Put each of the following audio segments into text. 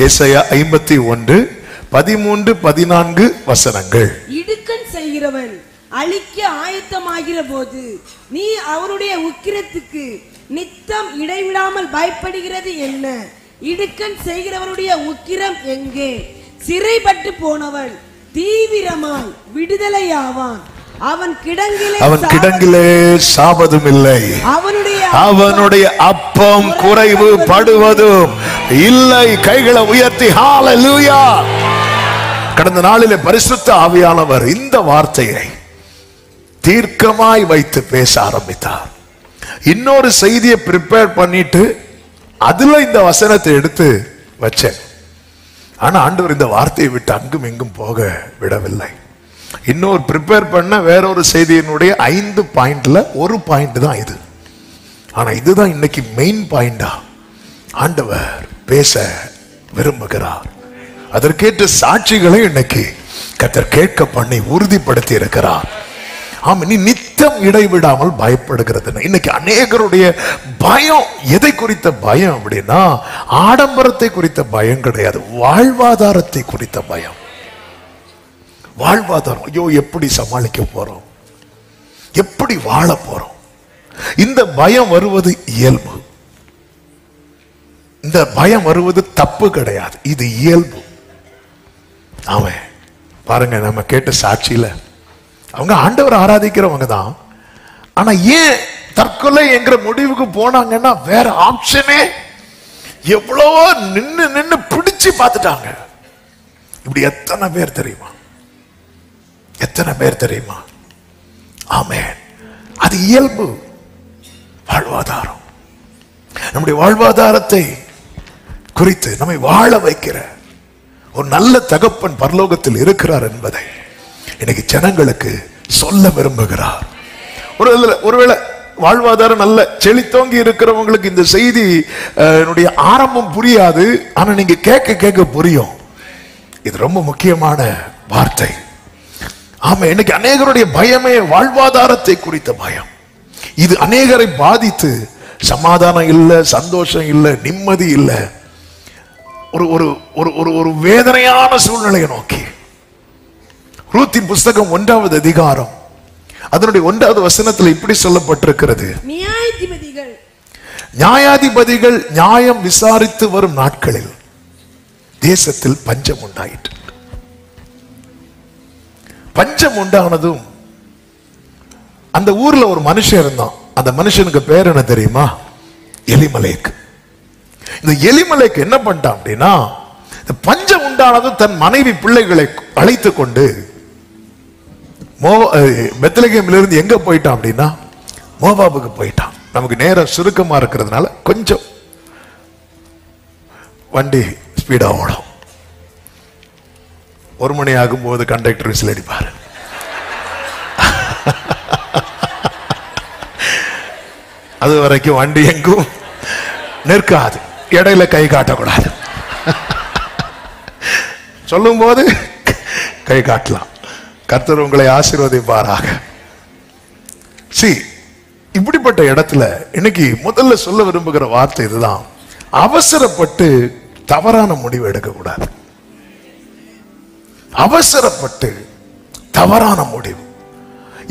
ஏசாயா 51:13-14 வசனங்கள். இடுக்கண் செய்கிறவன் அழிக்க ஆயத்தமாகிற போது நீ அவருடைய உக்கிரத்துக்கு நித்தம் இடைவிடாமல் பயப்படுகிறது என்ன? இடுக்கண் செய்கிறவருடைய உக்கிரம் எங்கே? சிறைப்பட்டு போனவன் தீவிரமாய் விடுதலையாவான். அவன் கிடங்கிலே சாபதும் இல்லை. அவனுடைய அப்பம் குறைவு படுவதும் இல்லை. கைகளை உயர்த்தி ஹalleluya. கடந்த நாளிலே பரிசுத்த ஆவியானவர் இந்த வார்த்தையை தீர்க்கமாய் வைத்து பேச ஆரம்பித்தார். இன்னொரு செய்தியை ப்ரிப்பேர் பண்ணிட்டு அதுல இந்த வசனத்தை எடுத்து வச்சேன். ஆனா ஆண்டவர் இந்த வார்த்தையை விட்டு அங்கும் இங்கும் போக விடவில்லை. இன்னொரு ப்ரிப்பேர் பண்ண வேறொரு செய்தியினுடைய 5 பாயிண்ட்ல ஒரு பாயிண்ட் தான் இது. ஆனா இதுதான் இன்னைக்கு மெயின் பாயிண்டா ஆண்டவர் பேச விரும்புகிறார். அதற்கேற்ற சாட்சிகளை இன்னைக்கு கர்த்தர் கேட்க பண்ணி உறுதிப்படுத்தி இருக்கிறார். ஆமா, நீ நித்தம் இடைவிடாமல் பயப்படுகிறது. இன்னைக்கு அநேகருடைய பயம் எதை குறித்த பயம் அப்படின்னா ஆடம்பரத்தை குறித்த பயம் கிடையாது, வாழ்வாதாரத்தை குறித்த பயம். வாழ்வாதாரம், ஐயோ எப்படி சமாளிக்க போறோம், எப்படி வாழ போறோம், இந்த பயம் வருவது இயல்பு. இந்த பயம் வருவது தப்பு கிடையாது, இது இயல்பு. அவன் பாருங்க, நம்ம கேட்ட சாட்சியில அவங்க ஆண்டவர் ஆராதிக்கிறவங்க தான். ஆனா ஏன் தற்கொலை என்கிற முடிவுக்கு போனாங்கன்னா வேற ஆப்ஷனே எவ்வளவோ நின்னு பிடிச்சு பார்த்துட்டாங்க. இப்படி எத்தனை பேர் தெரியுமா, எத்தனை பேர் தெரியுமா? ஆமென். அது இயல்பு. வாழ்வாதாரம், நம்முடைய வாழ்வாதாரத்தை குறித்து நம்மை வாழ வைக்கிற ஒரு நல்ல தகப்பன் பரலோகத்தில் இருக்கிறார் என்பதை இன்னைக்கு ஜனங்களுக்கு சொல்ல விரும்புகிறார். ஒருவேளை வாழ்வாதாரம் நல்ல செழித்தோங்கி இருக்கிறவங்களுக்கு இந்த செய்தி ஆரம்பம் புரியாது. ஆனா நீங்க கேட்க கேட்க புரியும். இது ரொம்ப முக்கியமான வார்த்தை. ஆமா, இன்னைக்கு அநேகருடைய பயமே வாழ்வாதாரத்தை குறித்த பயம். இது அநேகரை பாதித்து சமாதானம் இல்லை, சந்தோஷம் இல்லை, நிம்மதி இல்லை, ஒரு ஒரு ஒரு வேதனையான சூழ்நிலையை நோக்கி. ரூத்தின் புஸ்தகம் 1வது அதிகாரம் அதனுடைய 1வது வசனத்தில் இப்படி சொல்லப்பட்டிருக்கிறது, நியாயாதிபதிகள் நியாயம் விசாரித்து வரும் நாட்களில் தேசத்தில் பஞ்சம் உண்டாயிற்று. பஞ்சம் உண்டானதும் அந்த ஊர்ல ஒரு மனுஷன் இருந்தான். அந்த மனுஷனுக்கு பேர் என்ன தெரியுமா? எலிமலேக். இந்த எலிமலேக் என்ன பண்ணிட்டான் அப்படின்னா, பஞ்சம் உண்டானதும் தன் மனைவி பிள்ளைகளை அழைத்து கொண்டு பெத்லகேமிலிருந்து எங்க போயிட்டான் அப்படின்னா மோவாபுக்கு போயிட்டான். நமக்கு நேரம் சுருக்கமா இருக்கிறதுனால கொஞ்சம் வண்டி ஸ்பீடா ஓடும். 1 மணி ஆகும்போது கண்டக்டர் விசில் அடிப்பாரு. அது வரைக்கும் வண்டி எங்கும் நிற்காது, இடையில கை காட்டக்கூடாது. சொல்லும் போது கை காட்டலாம். கர்த்தர் உங்களை ஆசீர்வதிப்பாராக. இப்படிப்பட்ட இடத்துல இன்னைக்கு முதல்ல சொல்ல விரும்புகிற வார்த்தை இதுதான், அவசரப்பட்டு தவறான முடிவு எடுக்க கூடாது. அவசரப்பட்டு தவறான முடிவு.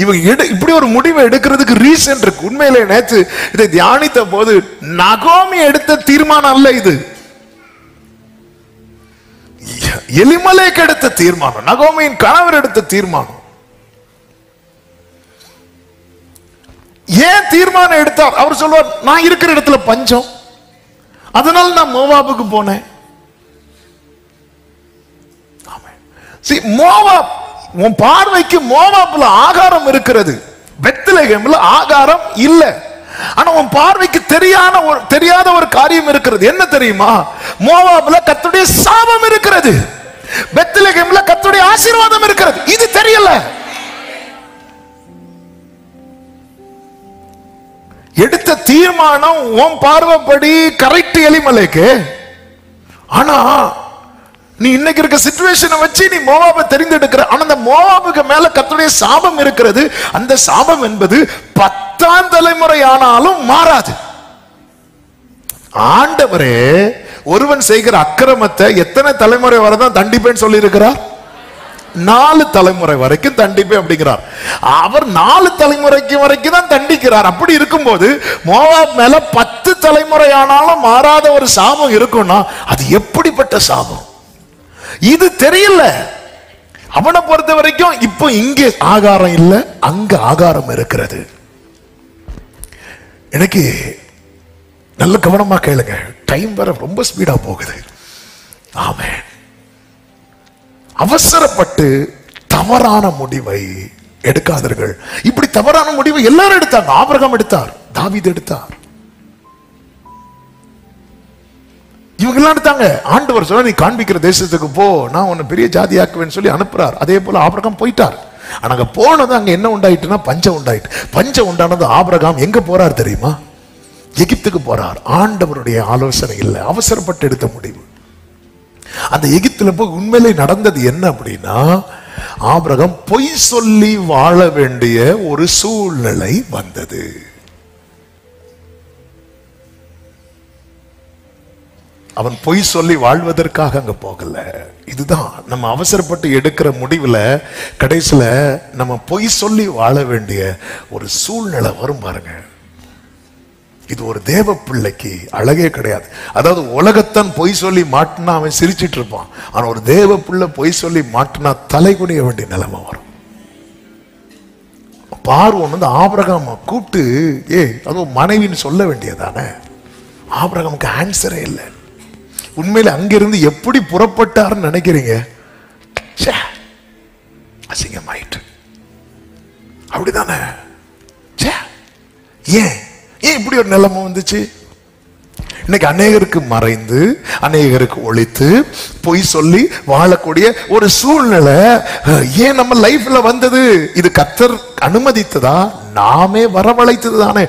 இவங்க இப்படி ஒரு முடிவை எடுக்கிறதுக்கு ரீசன் இருக்கு. உண்மையிலே நேற்று இதை தியானித்த போது நகோமி எடுத்த தீர்மானம் அல்ல இது, எலிமலேக் எடுத்த தீர்மானம், நகோமியின் கணவர் எடுத்த தீர்மானம். ஏன் தீர்மானம் எடுத்தார்? அவர் சொல்வார், நான் இருக்கிற இடத்துல பஞ்சம், அதனால நான் மோவாபுக்கு போனேன். மோவாப், உன் பார்வைக்கு மோவாப்ல ஆகாரம் இருக்கிறது, பெத்லகேம்ல ஆகாரம் இல்ல. ஆனா உன் பார்வைக்கு தெரியாத ஒரு காரியம் இருக்கிறது. என்ன தெரியுமா? மோவாப்ல கர்த்தருடைய சாபம் இருக்கிறது, பெத்லகேம்ல கர்த்தருடைய ஆசீர்வாதம் இருக்கிறது. இது தெரியல. எடுத்த தீர்மானம் உன் பார்வைப்படி கரெக்ட் எலிமலேக்கு. ஆனா நீ இன்னைக்கு இருக்க சிச்சுவேஷனை வச்சு நீ மோவாபை தெரிந்தெடுக்கிற. ஆனா அந்த மோவாபுக்கு மேல கர்த்தருடைய சாபம் இருக்கிறது. அந்த சாபம் என்பது 10ஆம் தலைமுறை ஆனாலும் மாறாது. ஆண்டவரே ஒருவன் செய்கிற அக்கிரமத்தை எத்தனை தலைமுறை வரதான் தண்டிப்பேன்னு சொல்லி இருக்கிறார்? 4 தலைமுறை வரைக்கும் தண்டிப்பேன் அப்படிங்கிறார். அவர் 4 தலைமுறைக்கு வரைக்கும் தான் தண்டிக்கிறார். அப்படி இருக்கும்போது மோவாப் மேல 10 தலைமுறை ஆனாலும் மாறாத ஒரு சாபம் இருக்கும்னா அது எப்படிப்பட்ட சாபம்? இது தெரியல. அவனை பொறுத்த வரைக்கும் இப்போ இங்கே ஆகாரம் இல்லை, அங்க ஆகாரம் இருக்கிறது. எனக்கு நல்ல கவனமா கேளுங்க, டைம் வர ரொம்ப ஸ்பீடா போகுது. ஆமென். அவசரப்பட்டு தவறான முடிவை எடுக்காதீர்கள். இப்படி தவறான முடிவை எல்லாரும் எடுத்தாங்க. ஆபிரகாம் எடுத்தார், தாவீது எடுத்தார், இவங்க எல்லாம் எடுத்தாங்க. ஆண்டவர் சொன்னா நீ காண்பிக்கிற தேசத்துக்கு போ, நான் உன்னை பெரிய ஜாதியாக்குவேன்னு சொல்லி அனுப்புறார். அதே போல ஆபிரகாம் போயிட்டார். ஆனா அங்க போனது அங்க என்ன உண்டாயிட்டுனா பஞ்சம் உண்டாயிட்டு. பஞ்சம் உண்டானது ஆபிரகாம் எங்க போறார் தெரியுமா? எகிப்துக்கு போறார். ஆண்டவருடைய ஆலோசனை இல்லை, அவசரப்பட்டு எடுத்த முடிவு. அந்த எகிப்துல போய் உண்மையிலே நடந்தது என்ன அப்படின்னா, ஆபிரகாம் பொய் சொல்லி வாழ வேண்டிய ஒரு சூழ்நிலை வந்தது. அவன் பொய் சொல்லி வாழ்வதற்காக அங்க போகல. இதுதான் நம்ம அவசரப்பட்டு எடுக்கிற முடிவுல கடைசியில நம்ம பொய் சொல்லி வாழ வேண்டிய ஒரு சூழ்நிலை வரும் பாருங்க. இது ஒரு தேவ பிள்ளைக்கு அழகே கிடையாது. அதாவது உலகத்தான் பொய் சொல்லி மாட்டினா அவன் சிரிச்சிட்டு இருப்பான். ஆனா ஒரு தேவ பிள்ளை பொய் சொல்லி மாட்டினா தலை குனிய வேண்டிய நிலைமை வரும். பார்வோன் வந்து ஆபிரகாம் கூப்பிட்டு அதுவும் மனைவின்னு சொல்ல வேண்டியதானே. ஆபிரகாமுக்கு ஆன்சரே இல்லை. உண்மையில அங்கிருந்து எப்படி புறப்பட்டார்னு நினைக்கிறீங்க? அசிங்கமாயிட்டு அப்படிதானே. ஏன் இப்படி ஒரு நிலைமை வந்துச்சு? இன்னைக்கு அநேகருக்கு மறைந்து, அநேகருக்கு ஒழித்து, பொய் சொல்லி வாழக்கூடிய ஒரு சூழ்நிலை ஏன் நம்ம லைஃப்ல வந்தது? இது கர்த்தர் அனுமதித்ததா? நாமே வரவழைத்தது தானே.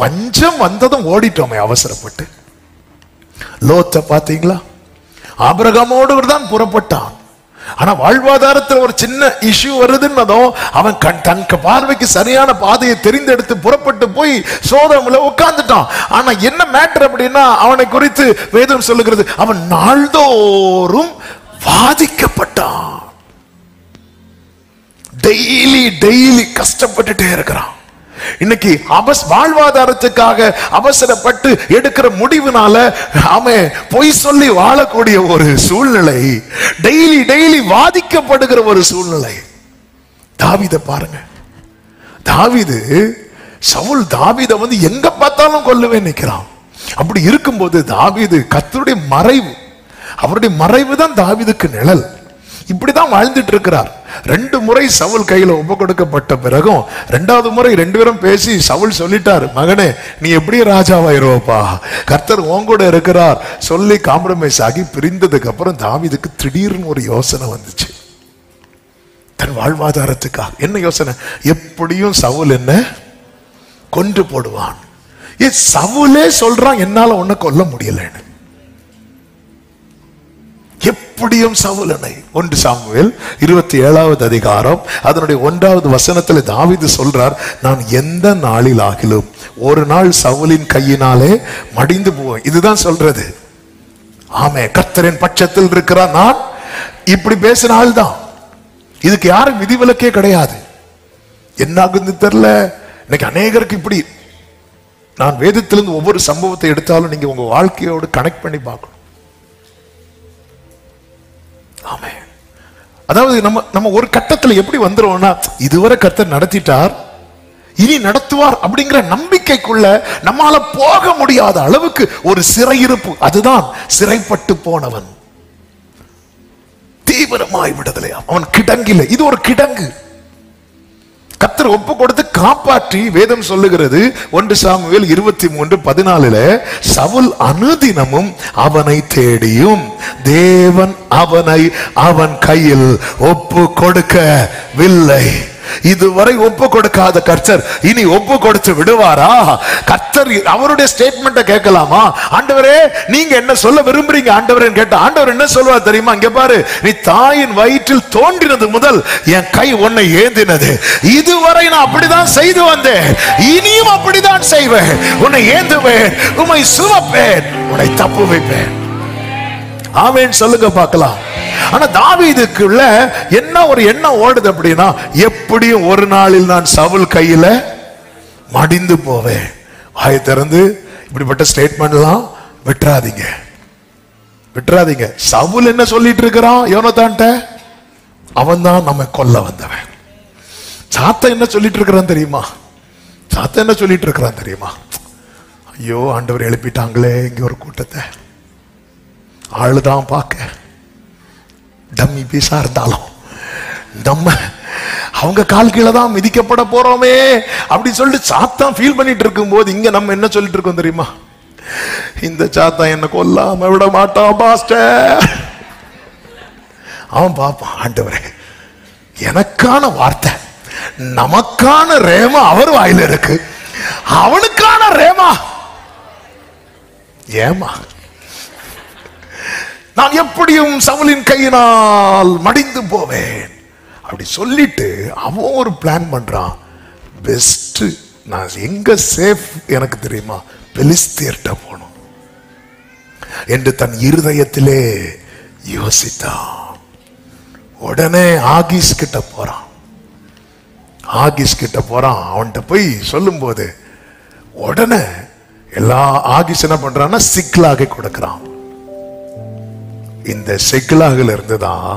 பஞ்சம் வந்ததும் ஓடிட்டோமே அவசரப்பட்டு. லோத்தை பாத்தீங்களா? ஆபிரகாமோடு தான் புறப்பட்டான். ஆனா வாழ்வாதாரத்தில் ஒரு சின்ன இஷ்யூ வருதுன்னதும் அவன் தன் பார்வைக்கு சரியான பாதையை தெரிந்தெடுத்து புறப்பட்டு போய் சோதோமில உட்கார்ந்துட்டான். ஆனா என்ன மேட்டர் அப்படின்னா, அவனை குறித்து வேதம் சொல்லுகிறது, அவன் நாள்தோறும் வாதிக்கப்பட்டான். டெய்லி கஷ்டப்பட்டுட்டே இருக்கிறான். இன்னைக்கு வாழ்வாதாரத்துக்காக அவசரப்பட்டு எடுக்கிற முடிவுனால அவன் பொய் சொல்லி வாழக்கூடிய ஒரு சூழ்நிலை, டெய்லி வாதிக்கப்படுகிற ஒரு சூழ்நிலை. தாவீதை பாருங்க. சவுல் தாவீதை வந்து எங்க பார்த்தாலும் கொல்லவே நிற்கிறான். அப்படி இருக்கும்போது தாவீது கர்த்தருடைய மறைவு, அவருடைய மறைவு தான் தாவீதுக்கு நிழல். இப்படிதான் வாழ்ந்துட்டு இருக்கிறார். 2 முறை சவுல் கையில ஒப்பு கொடுக்கப்பட்ட பிறகும் 2வது முறை 2 பேரும் பேசி சவுல் சொல்லிட்டார், மகனே நீ எப்படி ராஜாவாயிருவப்பா, கர்த்தர் உங்கூட இருக்கிறார் சொல்லி காம்ப்ரமைஸ் ஆகி பிரிந்ததுக்கு அப்புறம் தாவீதுக்கு திடீர்னு ஒரு யோசனை வந்துச்சு. தன் வாழ்வாதாரத்துக்காக என்ன யோசனை? எப்படியும் சவுல் என்ன கொன்று போடுவான். சவுலே சொல்றான் என்னால உன்னை கொல்ல முடியலன்னு. எப்படியும் சவுலனை 1 சாமுவேல் 27வது அதிகாரம் அதனுடைய 1வது வசனத்தில் தாவீது சொல்றார், நான் எந்த நாளில் ஆகிலும் ஒரு நாள் சவுலின் கையினாலே மடிந்து போவேன். இதுதான் சொல்றது. ஆமே, கர்த்தரின் பட்சத்தில் இருக்கிறார். நான் இப்படி பேசின ஆள் தான். இதுக்கு யாரும் விதிவிலக்கே கிடையாது. என்ன ஆகுது தெரியல. இன்னைக்கு அநேகருக்கு இப்படி, நான் வேதத்திலிருந்து ஒவ்வொரு சம்பவத்தை எடுத்தாலும் நீங்க உங்க வாழ்க்கையோடு கனெக்ட் பண்ணி பார்க்கணும். அதாவது நம்ம ஒரு கட்டத்தில் எப்படி வந்துருவோம்னா, இதுவரை கர்த்தர் நடத்திட்டார், இனி நடத்துவார் அப்படிங்கிற நம்பிக்கைக்குள்ள நம்மால போக முடியாத அளவுக்கு ஒரு சிறையிருப்பு. அதுதான் சிறைப்பட்டு போனவன் தீவிரமாய் விடுதலை. அவன் கிடங்கில, இது ஒரு கிடங்கு. கர்த்தர் ஒப்பு கொடுத்து காப்பாற்றி வேதம் சொல்லுகிறது 1 சாமுவேல் 23:14 சவுல் அனுதினமும் அவனை தேடியும் தேவன் அவனை அவன் கையில் ஒப்பு கொடுக்கவில்லை. இதுவரை ஒப்பு கொடுக்காத கர்த்தர் இனி ஒப்பு கொடுத்து விடுவாரா? கர்த்தர் அவருடைய ஸ்டேட்மெண்ட்டை கேட்கலாமா? ஆண்டவரே நீங்க என்ன சொல்ல விரும்புறீங்க ஆண்டவரே கேட்ட ஆண்டவர் என்ன சொல்வார் தெரியுமா? இங்க பாரு, நீ தாயின் வயிற்றில் தோன்றினது முதல் என் கை உன்னை ஏந்தினது. இதுவரை நான் அப்படிதான் செய்து வந்தேன், இனியும் அப்படிதான் செய்வேன். உன்னை ஏந்துவேன், உம்மை சுமப்பேன், உன்னை தப்பு வைப்பேன். ஆமென் சொல்லுங்க பார்க்கலாம். ஆனா தாவீதுக்குள்ள என்ன ஒரு எண்ணம் ஓடுது அப்படின்னா, எப்படியும் ஒரு நாளில் நான் சவுல் கையில மடிந்து போவேன். வாயை திறந்து இப்படிப்பட்ட ஸ்டேட்மெண்ட் எல்லாம் விட்டுறாதீங்க, விட்டுறாதீங்க. சவுல் என்ன சொல்லிட்டு இருக்கிறான் யோனத்தான்ட்ட? அவன் தான் நம்ம கொல்ல வந்தவன். சாத்தா என்ன சொல்லிட்டு இருக்கிறான் தெரியுமா? சாத்தா என்ன சொல்லிட்டு இருக்கிறான் தெரியுமா? ஐயோ ஆண்டவர் எழுப்பிட்டாங்களே இங்க ஒரு கூட்டத்தை, ஆளுதான் பார்க்க டம்மி பீஸா இருந்தாலும் நம்ம அவங்க கால் கீழே தான் மிதிக்கப்பட போறோமே அப்படின்னு சொல்லிட்டு சாத்தான் ஃபீல் பண்ணிட்டு இருக்கும் போது, இங்க நம்ம என்ன சொல்லிட்டு இருக்கோம் தெரியுமா? இந்த சாத்தான் என்ன கொல்லாம விட மாட்டான் பாஸ்டர். அவன் பாப்பான், ஆண்டவரே எனக்கான வார்த்தை, நமக்கான ரேமா அவர் வாயில இருக்கு, அவனுக்கான ரேமா ஏமா நான் எப்படியும் சவுலின் கையினால் மடிந்து போவேன் அப்படி சொல்லிட்டு அவன் ஒரு பிளான் பண்றான். பெஸ்ட் நான் எங்க சேஃப் எனக்கு தெரியுமா? பெலிஸ்தியர்ட்ட போகணும் என்று தன் இருதயத்திலே யோசித்தான். உடனே ஆகீஸ் கிட்ட போறான். ஆகீஸ் கிட்ட போறான். அவன்கிட்ட போய் சொல்லும் போது உடனே எல்லா ஆகீஸ் என்ன பண்றான்னா சிக்லாக கொடுக்கிறான். இந்த சிக்லாகில் இருந்துதான்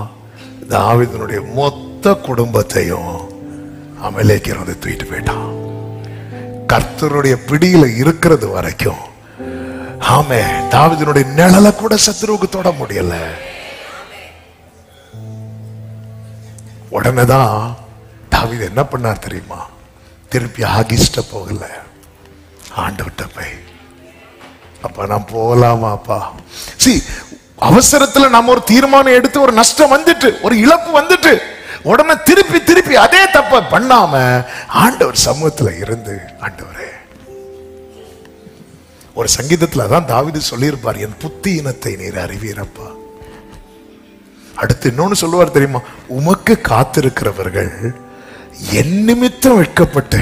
தாவீதுனுடைய மொத்த குடும்பத்தையும் அமலேக்கியன் வந்து தூக்கிட்டு போயிட்டான். கர்த்தருடைய பிடியில இருக்கிறது வரைக்கும் ஆமே தாவீதுனுடைய நிழலை கூட சத்துருவுக்கு தொட முடியல. உடனேதான் தாவீது என்ன பண்ணார் தெரியுமா? திருப்பி ஆகீஸ்ட போகல, ஆண்டவர்கிட்ட போய், அப்பா நான் போகலாமாப்பா? அவசரத்துல நம்ம ஒரு தீர்மானம் எடுத்து ஒரு நஷ்டம் வந்துட்டு, ஒரு இழப்பு வந்துட்டு, உடனே திருப்பி திருப்பி அதே தப்ப பண்ணாம ஆண்டவர் சமூகத்துல இருந்து, ஆண்டவரே ஒரு சங்கீதத்துல தான் தாவீது சொல்லியிருப்பார், என் புத்தியினத்தை நீர் அறிவீரப்பா. அடுத்து இன்னொன்னு சொல்லுவார் தெரியுமா? உமக்கு காத்திருக்கிறவர்கள் என் நிமித்தம் வெட்கப்பட்டு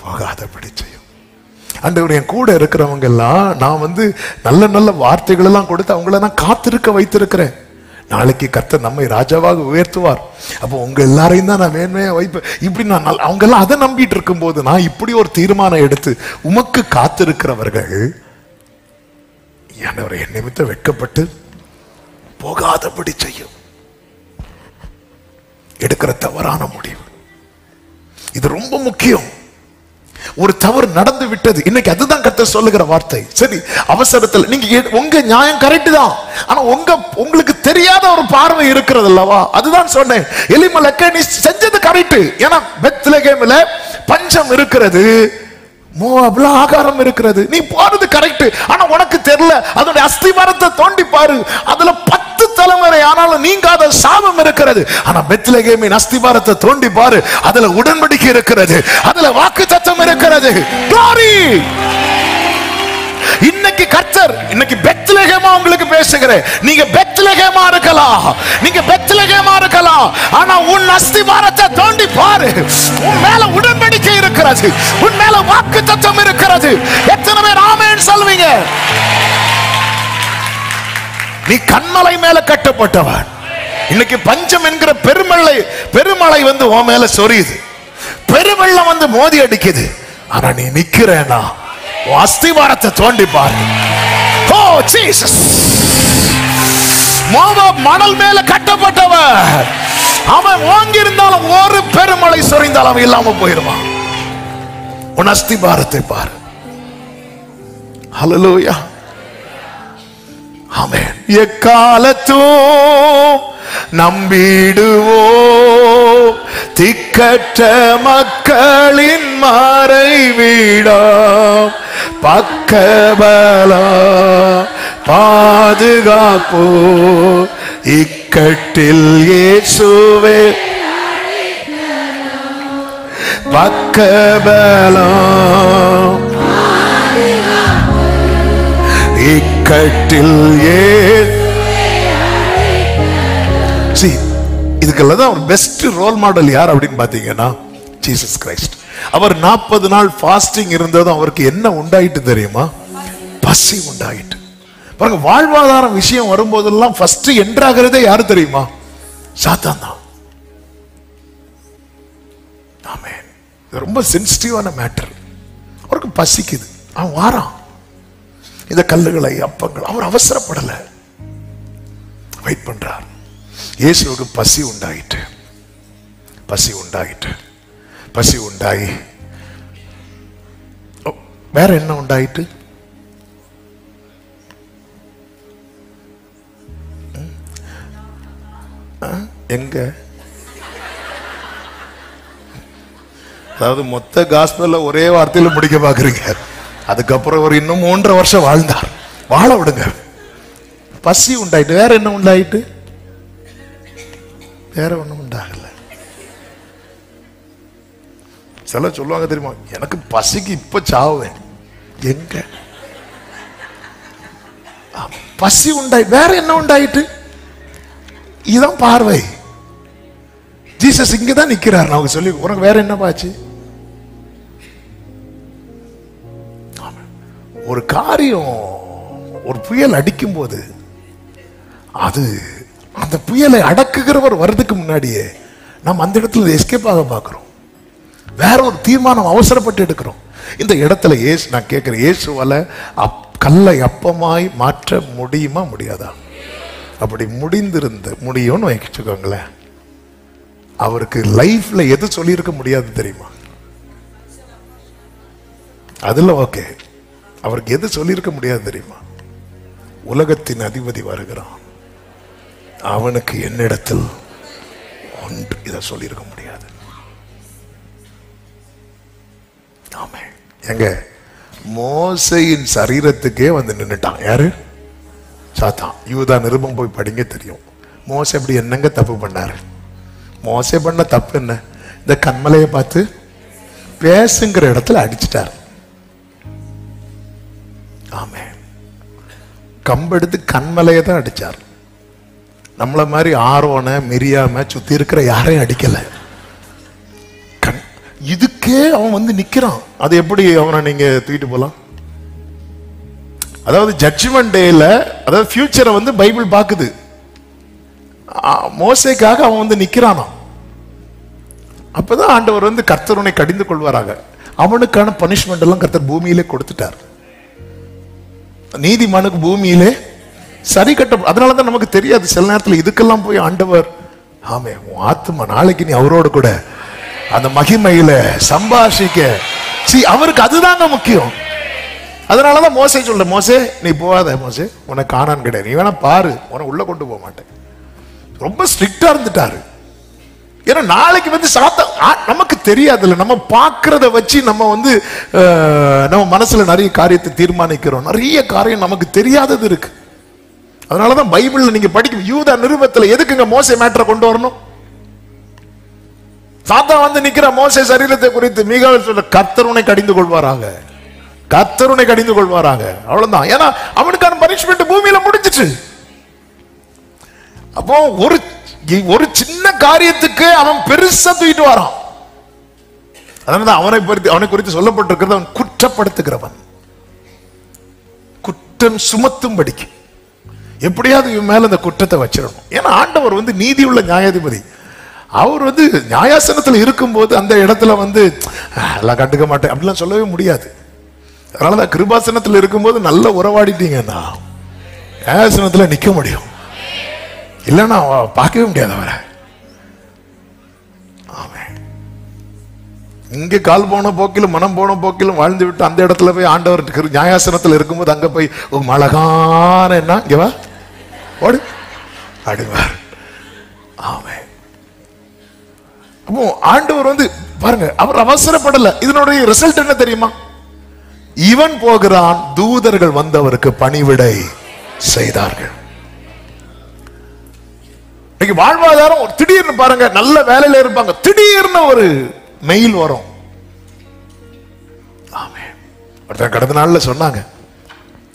போகாதபடி செய்யும். ஆண்டவர் என் கூட இருக்கிறவங்க எல்லாம் நான் வந்து நல்ல நல்ல வார்த்தைகள் எல்லாம் கொடுத்து அவங்கள நான் காத்திருக்க வைத்திருக்கிறேன். நாளைக்கு கர்த்தர் நம்மை ராஜாவாக உயர்த்துவார். அப்போ உங்க எல்லாரையும் தான் நான் மேன்மையா வைப்பேன். இப்படி நான் அவங்க எல்லாம் அதை நம்பிட்டு இருக்கும் போது நான் இப்படி ஒரு தீர்மானம் எடுத்து, உமக்கு காத்திருக்கிறவர்கள் ஆண்டவர் என் நிமித்தம் வெட்கப்பட்டு போகாதபடி செய்யும். எடுக்கிற தவறான முடிவு இது ரொம்ப முக்கியம். ஒரு தவறு நடந்து விட்டது, இன்னைக்கு அதுதான் கர்த்தர் சொல்லுகிற வார்த்தை. சரி, அவசரத்தில் நீங்க உங்க நியாயம் கரெக்ட் தான், ஆனா உங்களுக்கு தெரியாத ஒரு பார்வை இருக்கிறது அல்லவா? அதுதான் சொன்னேன். எலிமலக்கே நீ செஞ்சது கரெக்ட். ஏன்னா பெத்லகேமில் பஞ்சம் இருக்கிறது, மோவாப்ல ஆகாரம் இருக்கிறது, நீ போறது கரெக்ட். ஆனா உனக்கு தெரியல, அதோட அஸ்திவாரத்தை தோண்டி பாரு, அதுல 10 தலைமுறை ஆனாலும் நீங்காத சாபம் இருக்கிறது. ஆனா பெத்லகேமின் அஸ்திவாரத்தை தோண்டி பாரு, அதுல உடன்படிக்கை இருக்கிறது, அதுல வாக்குத்தத்தம் இருக்கிறது. glory. இன்னைக்கு கர்த்தர் இன்னைக்கு பெத்லகேமா உங்களுக்கு பேசுகிறேன். நீங்க பெத்லகேமா இருக்கலாம், நீங்க பெத்லகேமா இருக்கலாம், ஆனா உன் அஸ்திவாரத்தை தோண்டி பாரு, உன் மேல உடன்படிக்கை இருக்கிறது, உன் மேல வாக்குத்தத்தம் இருக்கிறது. எத்தனை பேர் ஆமென் சொல்வீங்க? நீ கண்மலை மேல கட்டப்பட்டவன். இன்னைக்கு பஞ்சம் என்கிற பெருமழை வந்து உன் மேல சொரியுது, பெருவெள்ளம் வந்து மோதி அடிக்குது, ஆனா நீ நிக்கிறேனா அஸ்திவாரத்தை தோண்டி பாரு. ஓ ஜீசஸ், மோவாப் மணல் மேல கட்டப்பட்டவன், அவன் வாங்கி இருந்தாலும் ஒரு பெருமழை சொரிந்தாலும் அவன் இல்லாம போயிருவான். உன் அஸ்திவாரத்தை பாரு. ஹல்லேலூயா, ஆமென். எக்காலத்தும் நம்பிடுவோம் திக்கற்ற மக்களின் மறைவிடம், பக்கபல பாதுகாப்போ இக்கட்டில் இயேசுவே, பக்கபலம் இக்கட்டில் இதுக்கெல்லாம் தான் ஒரு பெஸ்ட் ரோல் மாடல் யார் அப்படின்னு பாத்தீங்கன்னா ஜீசஸ் கிரைஸ்ட். அவர் 40 நாள் ஃபாஸ்டிங் இருந்ததும் அவருக்கு என்ன உண்டாயிட்டு தெரியுமா? பசி உண்டாயிட்டு. பாருங்க, வாழ்வாதார விஷயம் வரும்போதெல்லாம் ஃபர்ஸ்ட் என்ட்ராகிறதே யாரு தெரியுமா? சாத்தான் தான். ஆமென். இது ரொம்ப சென்சிட்டிவான மேட்டர். அவருக்கு பசிக்குது, அவன் வாரான். இந்த கல்லுகளை அப்பங்கள், அவர் அவசரப்படல, வெயிட் பண்றார். இயேசுவுக்கு பசி உண்டாயிட்டு, பசி உண்டாகி வேற என்ன உண்டாயிட்டு? எங்க? அதாவது மொத்த காஸ்பல்ல ஒரே வார்த்தையில முடிக்க பாக்குறீங்க. அதுக்கப்புறம் ஒரு இன்னும் 3.5 வருஷம் வாழ்ந்தார். வாழ விடுங்க. பசி உண்டாயிட்டு, வேற என்ன உண்டாயிட்டு? வேற ஒண்ணும் உண்டாகல. சில சொல்லுவாங்க தெரியுமா, எனக்கு பசிக்கு இப்ப சாவேன். எங்க? பசி உண்டாய், வேற என்ன உண்டாயிட்டு? இதுதான் பார்வை. ஜீசஸ் இங்கதான் நிக்கிறார். நான் சொல்லி, உனக்கு வேற என்ன பாச்சு? ஒரு காரியம், ஒரு புயல் அடிக்கும் போது அது அந்த புயலை அடக்குகிறவர் வர்றதுக்கு முன்னாடியே நாம் அந்த இடத்துல எஸ்கேப் ஆக பார்க்கிறோம். வேற ஒரு தீர்மானம் அவசரப்பட்டு எடுக்கிறோம். இந்த இடத்துல நான் கேட்கிறேன், இயேசுவால கல்லை அப்பமாய் மாற்ற முடியுமா முடியாதா? அப்படி முடியும்னு வச்சுக்கோங்களேன். அவருக்கு லைஃப்ல எது சொல்லியிருக்க முடியாது தெரியுமா? அதுல ஓகே, அவருக்கு எது சொல்லியிருக்க முடியாது தெரியுமா? உலகத்தின் அதிபதி வருகிறான், அவனுக்கு என்னிடத்தில் ஒன்று, இதை சொல்லியிருக்க முடியாது. ஆமே. எங்க? மோசையின் சரீரத்துக்கே வந்து நின்னுட்டான். யாரு? சாத்தான். யூதா நிருபம் போய் படிங்க, தெரியும். மோசை அப்படி என்னங்க தப்பு பண்ணாரு? மோசை பண்ண தப்பு என்ன? இந்த கண்மலையை பார்த்து பேசுங்கிற இடத்துல அடிச்சிட்டார். ஆமே. கம்பெடுத்து கண்மலையை தான் அடிச்சார். நம்மள மாதிரி ஆரோன மிரியாம சுத்தி இருக்கிற யாரையும் அடிக்கல. இதுக்கே அவன் வந்து நிக்கிறான். அது எப்படி அவனை நீங்க தூக்கிட்டு போலாம்? அதாவது ஜட்ஜ்மெண்ட் டேல, அதாவது ஃபியூச்சரை வந்து பைபிள் பாக்குது. மோசேக்காக அவன் வந்து நிக்கிறானா. அப்பதான் ஆண்டவர் வந்து கர்த்தருனை கடிந்து கொள்வாராக. அவனுக்கான பனிஷ்மெண்ட் எல்லாம் கர்த்தர் பூமியிலே கொடுத்துட்டார். நீதிமானுக்கு பூமியிலே சரி கட்ட. அதனாலதான் நமக்கு தெரியாது சில நேரத்தில் இதுக்கெல்லாம் போய் ஆண்டவர், ஆமே உன் ஆத்மா நாளைக்கு நீ அவரோடு கூட அந்த மகிமையில சம்பாஷிக்க. அவருக்கு அதுதாங்க முக்கியம். அதனாலதான் மோசே சொல்ற, மோசே நீ போகாத, மோசே உனக்கு காணான் கிடையாது, நீ வேணா பாரு, உன உள்ள கொண்டு போக மாட்டேன். ரொம்ப ஸ்ட்ரிக்டா இருந்துட்டாரு. ஏன்னா நாளைக்கு வந்து நமக்கு தெரியாதுல்ல, நம்ம பார்க்கறத வச்சு நம்ம வந்து நம்ம மனசுல நிறைய காரியத்தை தீர்மானிக்கிறோம். நிறைய காரியம் நமக்கு தெரியாதது இருக்கு. அதனாலதான் பைபிள்ல நீங்க படிக்கும் யூதா நிருபத்துல எதுக்குங்க மோசே மேட்டரை கொண்டு வரணும்? சாத்தான் வந்து நிக்கிற மோசே சரீரத்தை குறித்து மீகாவேல் சொல்ல, கர்த்தருனை கடிந்து கொள்வாராக, கர்த்தருனை கடிந்து கொள்வாராக. அவ்வளவுதான். ஏன்னா அவனுக்கான பனிஷ்மெண்ட் பூமியில முடிஞ்சிச்சு. அப்போ ஒரு சின்ன காரியத்துக்கு அவன் பெருசா தூக்கிட்டு வரான். அதனால அவனை குறித்து சொல்லப்பட்டிருக்கிறது, அவன் குற்றப்படுத்துகிறவன், குற்றம் சுமத்தும்படிக்கு எப்படியாவது இவன் மேல அந்த குற்றத்தை வச்சிடணும். ஏன்னா ஆண்டவர் வந்து நீதி உள்ள நியாயாதிபதி. அவர் வந்து நியாயாசனத்தில் இருக்கும்போது அந்த இடத்துல வந்து எல்லாம் கண்டுக்க மாட்டேன் அப்படிலாம் சொல்லவே முடியாது. அதனாலதான் கிருபாசனத்தில் இருக்கும்போது நல்ல உறவாடிட்டீங்கன்னா நியாயாசனத்துல நிக்க முடியும். இல்லைன்னா பார்க்கவே முடியாது அவரை. இங்க கால் போன போக்கிலும் மனம் போன போக்கிலும் வாழ்ந்து விட்டு அந்த இடத்துல போய் ஆண்டவர் நியாயாசனத்தில் இருக்கும்போது அங்க போய் அழகான என்ன இங்கவா ஓடு அடிவார். ஆமே. அப்போ ஆண்டவர் வந்து பாருங்க, அவர் அவசரப்படல. இதனுடைய ரிசல்ட் என்ன தெரியுமா? இவன் போகிறான், தூதர்கள் வந்தவருக்கு பணிவிடை செய்தார்கள். வாழ்வாதாரம் திடீர்னு பாருங்க, நல்ல வேலையில இருப்பாங்க, திடீர்னு ஒரு மெயில் வரும். கடந்த நாள்ல சொன்னாங்க,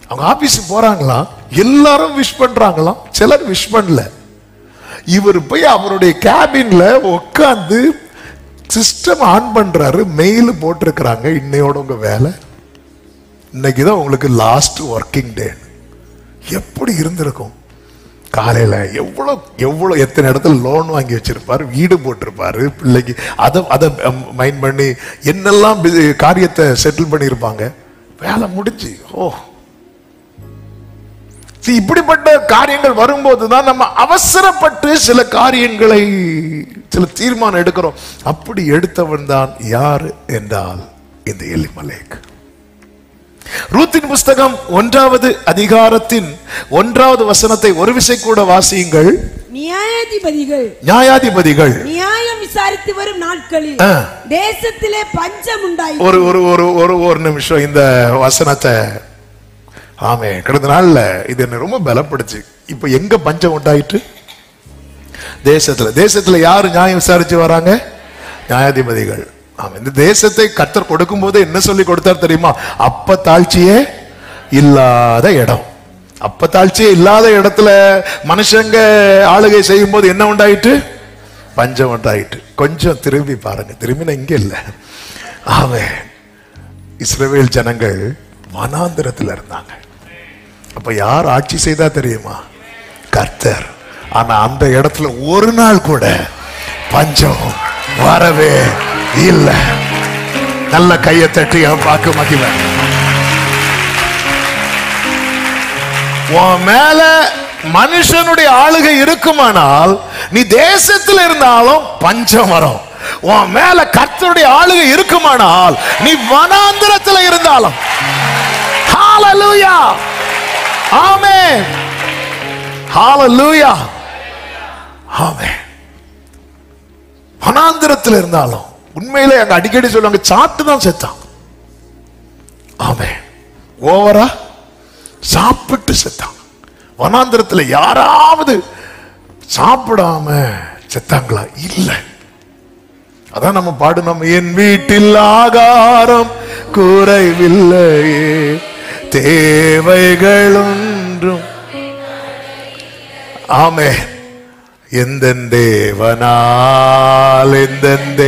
அவங்க ஆபீஸ் போறாங்களா, எல்லாரும் விஷ் பண்றாங்களாம், சிலர் விஷ் பண்ணல. இவர் போய் அவருடைய கேபின்ல உட்கார்ந்து சிஸ்டம் ஆன் பண்றாரு. மெயில் போட்டிருக்கிறாங்க, இன்னையோட உங்க வேலை, இன்னைக்குதான் உங்களுக்கு லாஸ்ட் ஒர்க்கிங் டே. எப்படி இருந்திருக்கும்? காலையில எவ்வளவு எத்தனை இடத்துல லோன் வாங்கி வச்சிருப்பாரு, வீடு போட்டிருப்பாரு, பிள்ளைக்கு அதை மைண்ட் பண்ணி என்னெல்லாம் காரியத்தை செட்டில் பண்ணியிருப்பாங்க. வேலை முடிஞ்சு இப்படிப்பட்ட காரியங்கள் வரும்போதுதான் நம்ம அவசரப்பட்டு சில காரியங்களை, சில தீர்மானம் எடுக்கிறோம். அப்படி எடுத்தவன் தான் யார் என்றால் இந்த எலிமலேக். ரூத்தின் புஸ்தகம் 1வது அதிகாரத்தின் 1வது வசனத்தை ஒரு விசை கூட வாசியுங்கள். நியாயாதிபதிகள் நியாயம் விசாரித்து வரும் நாட்களில் தேசத்திலே பஞ்சம் உண்டாயிற்று. ஒரு நிமிஷம் இந்த வசனத்தை. ஆமே, கடந்த நாள்ல இது என்ன ரொம்ப பலப்படுச்சு. இப்ப எங்க பஞ்சம் உண்டாயிற்று? தேசத்துல யாரு நியாயம் விசாரிச்சு வராங்க? நியாயாதிபதிகள். இந்த தேசத்தை கர்த்தர் கொடுக்கும் போது என்ன சொல்லி கொடுத்தார் தெரியுமா? அப்ப தாழ்ச்சியே இல்லாத இடம். அப்ப தாழ்ச்சியே இல்லாத இடத்துல மனுஷங்க ஆளுகை செய்யும் போது என்ன உண்டாயிட்டு? பஞ்சம் உண்டாயிட்டு. கொஞ்சம் திரும்பி பாருங்க. திரும்பின இங்க இல்ல. ஆமென். இஸ்ரவேல் ஜனங்கள் வனாந்திரத்தில் இருந்தாங்க. அப்ப யார் ஆட்சி செய்தா தெரியுமா? கர்த்தர். ஆனா அந்த இடத்துல ஒரு நாள் கூட பஞ்சம் வரவே இல்ல. நல்ல கையை தட்டி பார்க்க மகிமை. உன் மேல மனுஷனுடைய ஆளுகை இருக்குமானால் நீ தேசத்தில் இருந்தாலும் பஞ்சம் வரும். உன் மேல கர்த்தருடைய ஆளுகை இருக்குமானால் நீ வனாந்திரத்தில் இருந்தாலும். ஹalleluya, ஆமென், ஹalleluya, ஆமென். வனாந்திரத்தில் இருந்தாலும் உண்மையிலே அங்க அடிக்கடி சொல்லுவாங்க, சாப்பிட்டு தான் செத்தான். ஆமென். ஓவரா சாப்பிட்டு செத்தான். வனாந்திரத்தில் யாராவது சாப்பிடாம செத்தாங்களா? இல்ல. அதான் நம்ம பாடணும், என் வீட்டில் ஆகாரம் குறைவில்லையே, தேவைகளொன்றும். ஆமென். எந்த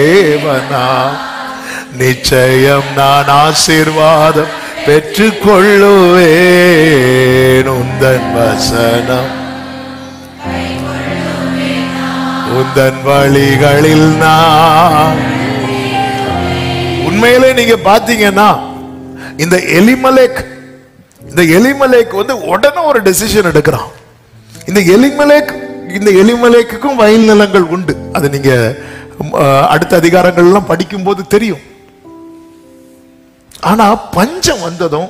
தேவனால் நிச்சயம் நான் ஆசீர்வாதம் பெற்றுக் கொள்ளுவேன். உந்தன் வசனம் உந்தன் வழிகளில் நான். உண்மையிலே நீங்க பாத்தீங்கன்னா இந்த எலிமலேக் வந்து உடனே ஒரு டெசிஷன் எடுக்கிறான். இந்த எலிமலேக்குக்கும் வயல் நிலங்கள் உண்டு. அது நீங்க அடுத்த அதிகாரங்கள் எல்லாம் படிக்கும் போது தெரியும். ஆனா பஞ்சம் வந்ததும்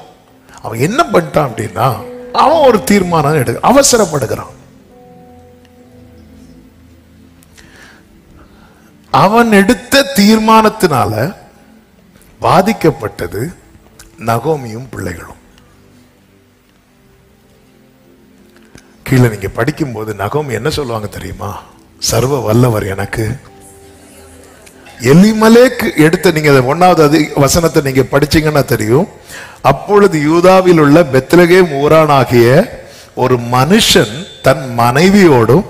அவன் என்ன பண்ணிட்டான் அப்படின்னா, அவன் ஒரு தீர்மானம் அவசரப்படுகிறான். அவன் எடுத்த தீர்மானத்தினால பாதிக்கப்பட்டது நகோமியும் பிள்ளைகளும். கீழே நீங்க படிக்கும் போது நகோமி என்ன சொல்லுவாங்க தெரியுமா? சர்வ வல்லவர் எனக்கு. எலிமலேக் எடுத்த நீங்க 1வது வசனத்தை நீங்க படிச்சீங்கன்னா தெரியும். அப்பொழுது யூதாவில் உள்ள பெத்லகேம் ஊரானாகிய ஒரு மனுஷன் தன் மனைவியோடும்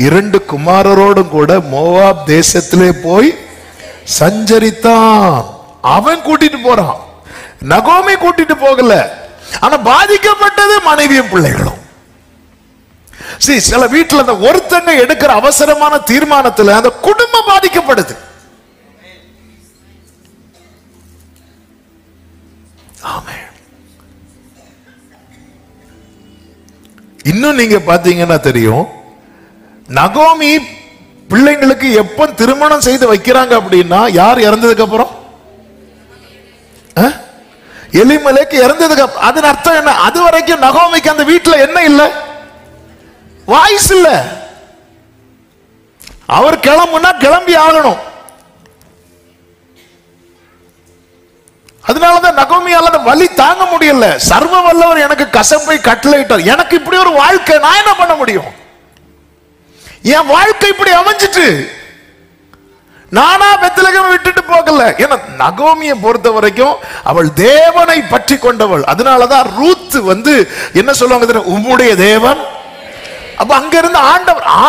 2 குமாரரோடும் கூட மோவாப் தேசத்திலே போய் சஞ்சரித்தான். அவன் கூட்டிட்டு போறான், நகோமி கூட்டிட்டு போகல. ஆனா பாதிக்கப்பட்டது மனைவியும் பிள்ளைகளும். சில வீட்டுல அந்த ஒருத்தங்க எடுக்கிற அவசரமான தீர்மானத்துல அந்த குடும்பம் பாதிக்கப்படுது. ஆமென். இன்னும் நீங்க பாத்தீங்கன்னா தெரியும், நகோமி பிள்ளைங்களுக்கு எப்ப திருமணம் செய்து வைக்கிறாங்க அப்படின்னா, யார் இறந்ததுக்கு அப்புறம்? எலிமலேக் இறந்ததுக்கு அப்புறம். அதன் அர்த்தம் என்ன? அது வரைக்கும் நகோமிக்கு அந்த வீட்டுல என்ன இல்ல? வாய்ஸ் இல்ல. அவர் கிளம்புனா கிளம்பி ஆகணும். அதனாலதான் நகோமியால அந்த வலி தாங்க முடியல. சர்வ வல்லவர் எனக்கு கசப்பை கட்டளையிட்டார். எனக்கு இப்படி ஒரு வாழ்க்கை, நான் என்ன பண்ண முடியும்? என் வாழ்க்கை இப்படி அமைஞ்சிட்டு நானா பெத்லகேம் விட்டுட்டு போகல. ஏன்னா நகோமியை பொறுத்த வரைக்கும் அவள் தேவனை பற்றி கொண்டவள். அதனாலதான் ரூத் வந்து என்ன சொல்லுவாங்க, உம்முடைய தேவன். அப்ப அங்க இருந்து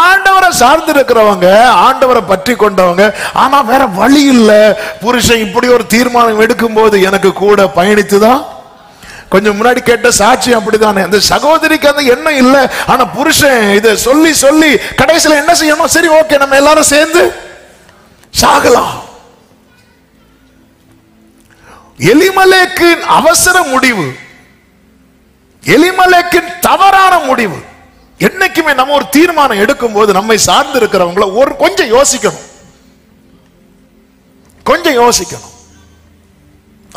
ஆண்டவரை சார்ந்து இருக்கிறவங்க, ஆண்டவரை பற்றி கொண்டவங்க. ஆனா வேற வழி இல்ல. புருஷன் இப்படி ஒரு தீர்மானம் எடுக்கும் போது எனக்கு கூட பயணித்துதான் கொஞ்சம் முன்னாடி கேட்ட சாட்சி அப்படித்தானே. அந்த சகோதரிக்கு அந்த எண்ணம் இல்லை, ஆனா புருஷன் இதை சொல்லி சொல்லி கடைசியில என்ன செய்யணும், சரி ஓகே நம்ம எல்லாரும் சேர்ந்து சாகலாம். எலிமலேக்கின் அவசர முடிவு, எலிமலேக்கின் தவறான முடிவு. என்னைக்குமே நம்ம ஒரு தீர்மானம் எடுக்கும் போது நம்மை சார்ந்து இருக்கிறவங்கள ஒரு கொஞ்சம் யோசிக்கணும், கொஞ்சம் யோசிக்கணும்.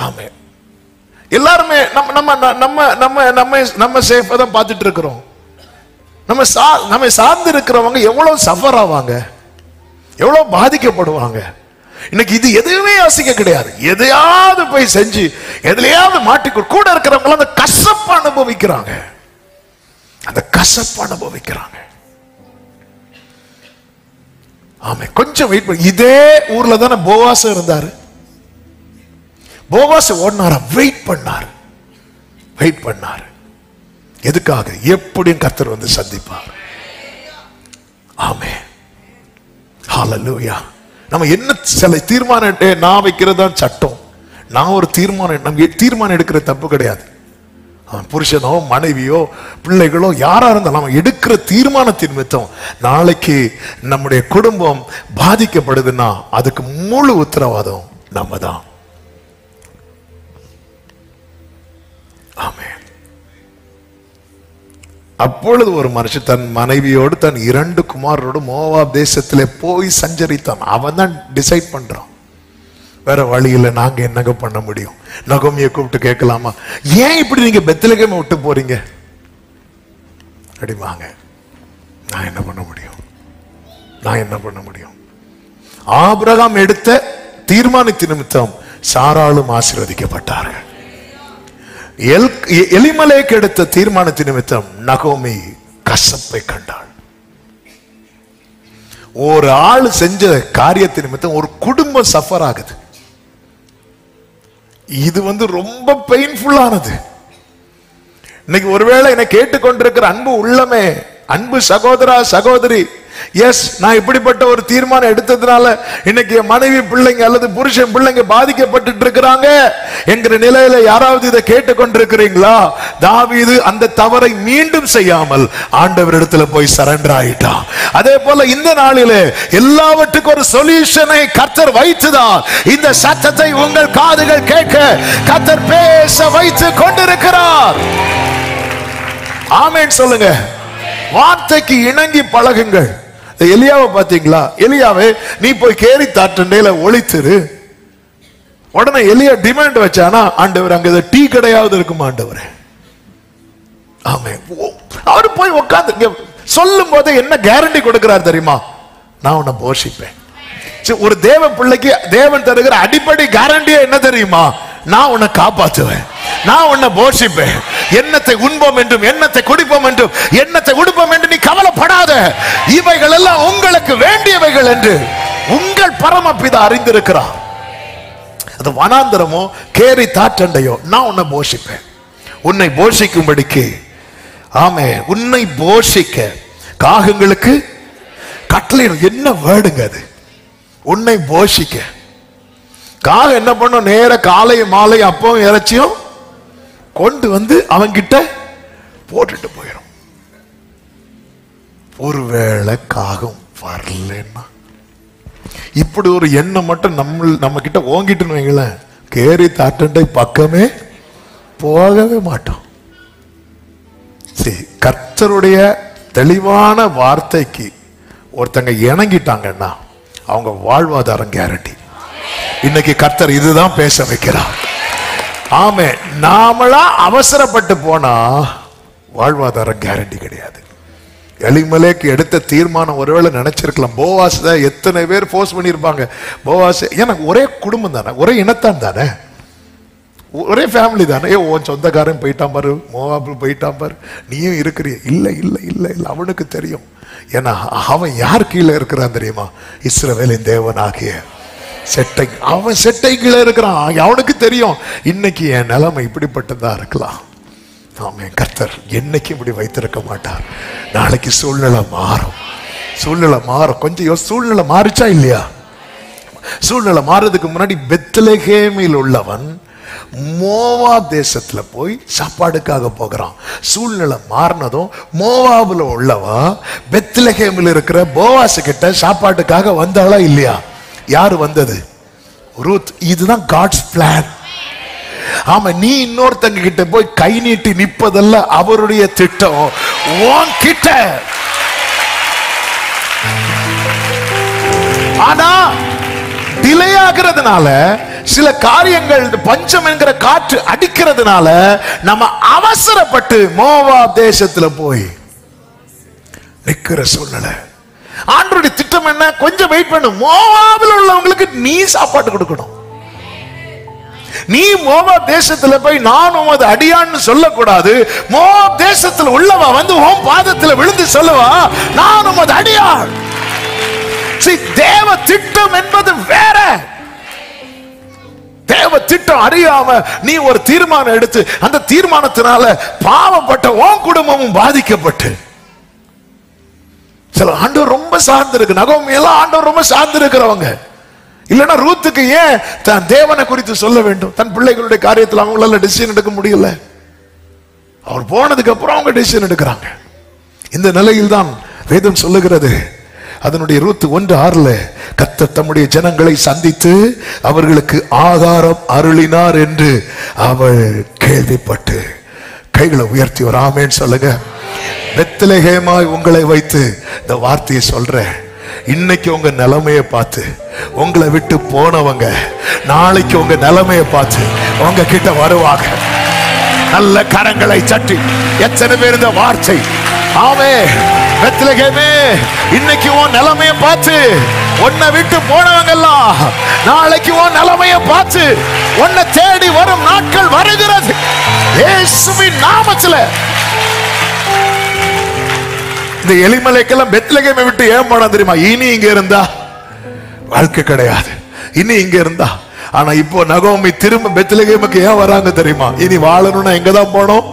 ஆமே, எல்லாருமே நம்ம நம்ம நம்ம நம்ம நம்ம நம்ம சேஃபா தான் பார்த்துட்டு இருக்கிறோம். நம்ம சார்ந்து இருக்கிறவங்க எவ்வளவு சஃபர் ஆவாங்க, எவ்வளவு பாதிக்கப்படுவாங்க. இன்னைக்கு இது எதுவுமே யோசிக்க கிடையாது. எதையாவது போய் செஞ்சு எதுலையாவது மாட்டிக்கொள். கூட இருக்கிறவங்க அந்த கசப்பு அனுபவிக்கிறாங்க, அந்த கசப்பு அனுபவிக்கிறாங்க. ஆமே, கொஞ்சம் வெயிட் பண்ணி. இதே ஊர்ல தானே போவாஸ் இருந்தாரு. போவாஸ் ஓடினாரா? வெயிட் பண்ணாரு, வெயிட் பண்ணாரு. எதுக்காக? எப்படியும் கர்த்தர் வந்து சந்திப்பார். ஆமே, ஹல்லேலூயா. நம்ம என்ன சில தீர்மானம் நான் வைக்கிறதா சட்டம். நான் ஒரு தீர்மானம், நம்ம தீர்மானம் எடுக்கிற தப்பு கிடையாது. புருஷனோ மனைவியோ பிள்ளைகளோ யாரா இருந்தாலும் நம்ம எடுக்கிற தீர்மானத்தின் நிமித்தம் நாளைக்கு நம்முடைய குடும்பம் பாதிக்கப்படுதுன்னா அதுக்கு முழு உத்தரவாதம் நம்ம தான். ஆமென். அப்பொழுது ஒரு மனுஷன் தன் மனைவியோடு தன் 2 குமாரரோடு மோவாப் தேசத்திலே போய் சஞ்சரித்தான். அவன் தான் டிசைட் பண்றான். வேற வழியில நாங்க என்னங்க பண்ண முடியும்? நகோமியை கூப்பிட்டு கேட்கலாமா, ஏன் இப்படி நீங்க பெத்லகேமை விட்டு போறீங்க அப்படிவாங்க. நான் என்ன பண்ண முடியும், நான் என்ன பண்ண முடியும்? ஆபிரகாம் எடுத்த தீர்மானத்தின் நிமித்தம் சாராளும் ஆசீர்வதிக்கப்பட்டார்கள். எலிமலேக் எடுத்த தீர்மானத்தின் நிமித்தம் நகோமி கசப்பை கண்டாள். ஒரு ஆள் செஞ்ச காரியத்தின் நிமித்தம் ஒரு குடும்பம் சஃபர் ஆகுது. இது ரொம்ப பெயின்ஃபுல்லானது. இன்னைக்கு ஒருவேளை என்னை கேட்டுக்கொண்டிருக்கிற அன்பு உள்ளமே, அன்பு சகோதரா சகோதரி, எஸ் நான் இப்படிப்பட்ட ஒரு தீர்மானம் எடுத்ததுனால இன்னைக்கு மனைவி பிள்ளைங்க அல்லது புருஷன் பிள்ளைங்க பாதிக்கப்பட்டு இருக்கிறாங்க என்கிற நிலையில யாராவது இதை கேட்டுக்கொண்டிருக்கிறீங்களா? தாவீது அந்த தவறை மீண்டும் செய்யாமல் ஆண்டவரிடத்துல போய் சரண்டர் ஆயிட்டான். அதே போல இந்த நாளிலே எல்லாவற்றுக்கும் ஒரு சொல்யூஷனை கர்த்தர் வைத்துதான் இந்த சத்தத்தை உங்கள் காதுகள் கேட்க கர்த்தர் பேச வைத்து கொண்டிருக்கிறார். ஆமென் சொல்லுங்க. வார்த்தைக்கு இணங்கி பழகுங்கள். எலியாவை பாத்தீங்களா? எலியாவே நீ போய் கேரி தாட்டண்டையில ஒளித்திரு. உடனே எலியா டிமாண்ட் வச்சானா, ஆண்டவர் அங்க டீ கடையாவது இருக்குமா ஆண்டவர்? ஆமே, அவரு போய் உட்கார்ந்து சொல்லும் போது என்ன கேரண்டி கொடுக்கிறார் தெரியுமா? நான் உன்னை போஷிப்பேன். ஒரு தேவ பிள்ளைக்கு தேவன் தருகிற அடிப்படை கேரண்டியா என்ன தெரியுமா? நான் உன்னை காப்பாற்றுவேன், நான் உன்னை போஷிப்பேன். எண்ணத்தை உண்போம் என்றும் எண்ணத்தை குடிப்போம் என்றும் எண்ணத்தை உடுப்போம் என்று நீ கவலைப்படாத, இவைகள் எல்லாம் உங்களுக்கு வேண்டியவைகள் என்று உங்கள் பரமபிதா அறிந்திருக்கிறார். அது வனாந்தரமோ கேரி தாற்றண்டையோ நான் உன்னை போஷிப்பேன். உன்னை போஷிக்கும்படிக்கு, ஆமே, உன்னை போஷிக்க காகங்களுக்கு கட்டளை. என்ன வேர்டுங்க அது? உன்னை போஷிக்க. காக என்ன பண்ணும்? நேர காலை மாலை அப்பவும் இறைச்சியும் கொண்டு வந்து அவங்கிட்ட போட்டுட்டு போயிடும். ஒருவேளை காகம் வரலன்னா இப்படி ஒரு எண்ணம் மட்டும் நம்ம கிட்ட ஓங்கிட்டுன்னு வைங்களேன், கேரி தாட்டண்டை பக்கமே போகவே மாட்டோம். சரி, கர்த்தருடைய தெளிவான வார்த்தைக்கு ஒருத்தங்க இணங்கிட்டாங்கன்னா அவங்க வாழ்வாதாரம் கேரண்டி. இன்னைக்கு கர்த்தர் இதுதான் பேச வைக்கிறார். ஆமே, நாமளா அவசரப்பட்டு போனா வாழ்வாதாரம் கேரண்டி கிடையாது. எலிமலேக்கு எடுத்த தீர்மானம் ஒருவேளை நினைச்சிருக்கலாம். போவாஸ் தான் எத்தனை பேர் போர்ஸ் பண்ணியிருப்பாங்க. போவாஸ் எனக்கு ஒரே குடும்பம் தானே, ஒரே இனத்தான் தானே, ஒரே ஃபேமிலி தானே. உன் சொந்தக்காரன் போயிட்டான் பாரு, மோவாபு போயிட்டான் பாரு, நீயும் இருக்கிறிய. இல்லை இல்லை இல்லை இல்லை, அவனுக்கு தெரியும். ஏன்னா அவன் யார் கீழே இருக்கிறான் தெரியுமா? இஸ்ரவேலின் தேவனாகிய செட்டை. அவன் செட்டை கீழே இருக்கிறான். அவனுக்கு தெரியும் இன்னைக்கு என் நிலைமை இப்படிப்பட்டதா இருக்கலாம். ஆமே, கர்த்தர் என்னைக்கு இப்படி வைத்திருக்க மாட்டார். நாளைக்கு சூழ்நிலை மாறும், சூழ்நிலை மாறும். கொஞ்சம் சூழ்நிலை மாறிச்சா இல்லையா? சூழ்நிலை மாறதுக்கு முன்னாடி பெத்லகேமில் உள்ளவன் மோவாப் தேசத்துல போய் சாப்பாடுக்காக போகிறான். சூழ்நிலை மாறினதும் மோவாபுல உள்ளவா பெத்லகேமில் இருக்கிற போவாஸ் கிட்ட சாப்பாட்டுக்காக வந்தாளா இல்லையா? யாரு வந்தது? ரூத். இதுதான் காட்ஸ் பிளான். ஆமா, நீ இன்னொருத்தங்க கிட்ட போய் கை நீட்டி நிப்பதல்ல அவருடைய திட்டம். கிட்ட ஆனா டிலே ஆகிறதுனால, சில காரியங்கள் பஞ்சம் என்கிற காற்று அடிக்கிறதுனால நம்ம அவசரப்பட்டு மோவாப் தேசத்துல போய் நிக்கிற சூழ்நிலை. ஆண்டவருடைய திட்டம் என்ன? கொஞ்சம் வெயிட் பண்ணு. மோவாபில் உள்ளவங்களுக்கு நீ சாப்பாடு கொடுக்கணும். நீ மோவாப் தேசத்துல போய் நான் உமது அடியான்னு சொல்லக்கூடாது. மோவாப் தேசத்துல உள்ளவா வந்து உன் பாதத்துல விழுந்து சொல்லுவா, நான் உமது அடியான். தேவ திட்டம் என்பது வேற. தேவ திட்டம் அறியாம நீ ஒரு தீர்மானம் எடுத்து அந்த தீர்மானத்தினால பாவப்பட்ட உன் குடும்பமும் பாதிக்கப்பட்டு, சில ஆண்டவர் ரொம்ப சார்ந்து இருக்கு. நகோமி எல்லாம் ஆண்டவர் ரொம்ப சார்ந்து இருக்கிறவங்க. இல்லைன்னா ரூத்துக்கு ஏன் தன் தேவனை குறித்து சொல்ல வேண்டும்? தன் பிள்ளைகளுடைய காரியத்தில் அவங்களால டிசிஷன் எடுக்க முடியல. அவர் போனதுக்கு அப்புறம் அவங்க டிசிஷன் எடுக்கிறாங்க. இந்த நிலையில் தான் வேதம் சொல்லுகிறது, அதனுடைய ரூத் 1:6 கர்த்தர் தம்முடைய ஜனங்களை சந்தித்து அவர்களுக்கு ஆகாரம் அருளினார் என்று அவள் கேள்விப்பட்டு. கைகளை உயர்த்தி ஒரு ஆமென் சொல்லுங்க. பெத்லகேமாய் உங்களை வைத்து இந்த வார்த்தையை சொல்றேன். இன்னைக்கு உங்க நிலைமையை பார்த்து உங்களை விட்டு போனவங்க நாளைக்கு உங்க நிலைமையை பார்த்து உங்க கிட்ட வருவாங்க. நல்ல கரங்களை தட்டி எத்தனை பேர் இந்த வார்த்தை ஆமென். பெத்லகேமே, இன்னைக்கு உன் நிலைமையை பார்த்து உன்னை விட்டு போனவங்க எல்லாம் நாளைக்கு உன் நிலைமையை பார்த்து உன்னை தேடி வரும் நாட்கள் வருகிறது இயேசுவின் நாமத்துல. இந்த எலிமலைக்கெல்லாம் பெத்லகேமை விட்டு ஏன் போனா தெரியுமா? இனி இங்க இருந்தா வாழ்க்கை கிடையாது, இனி இங்க இருந்தா. ஆனா இப்போ நகோமி திரும்ப பெத்லகேமுக்கு ஏன் வராங்க தெரியுமா? இனி வாழணும்னா எங்கதான் போனோம்?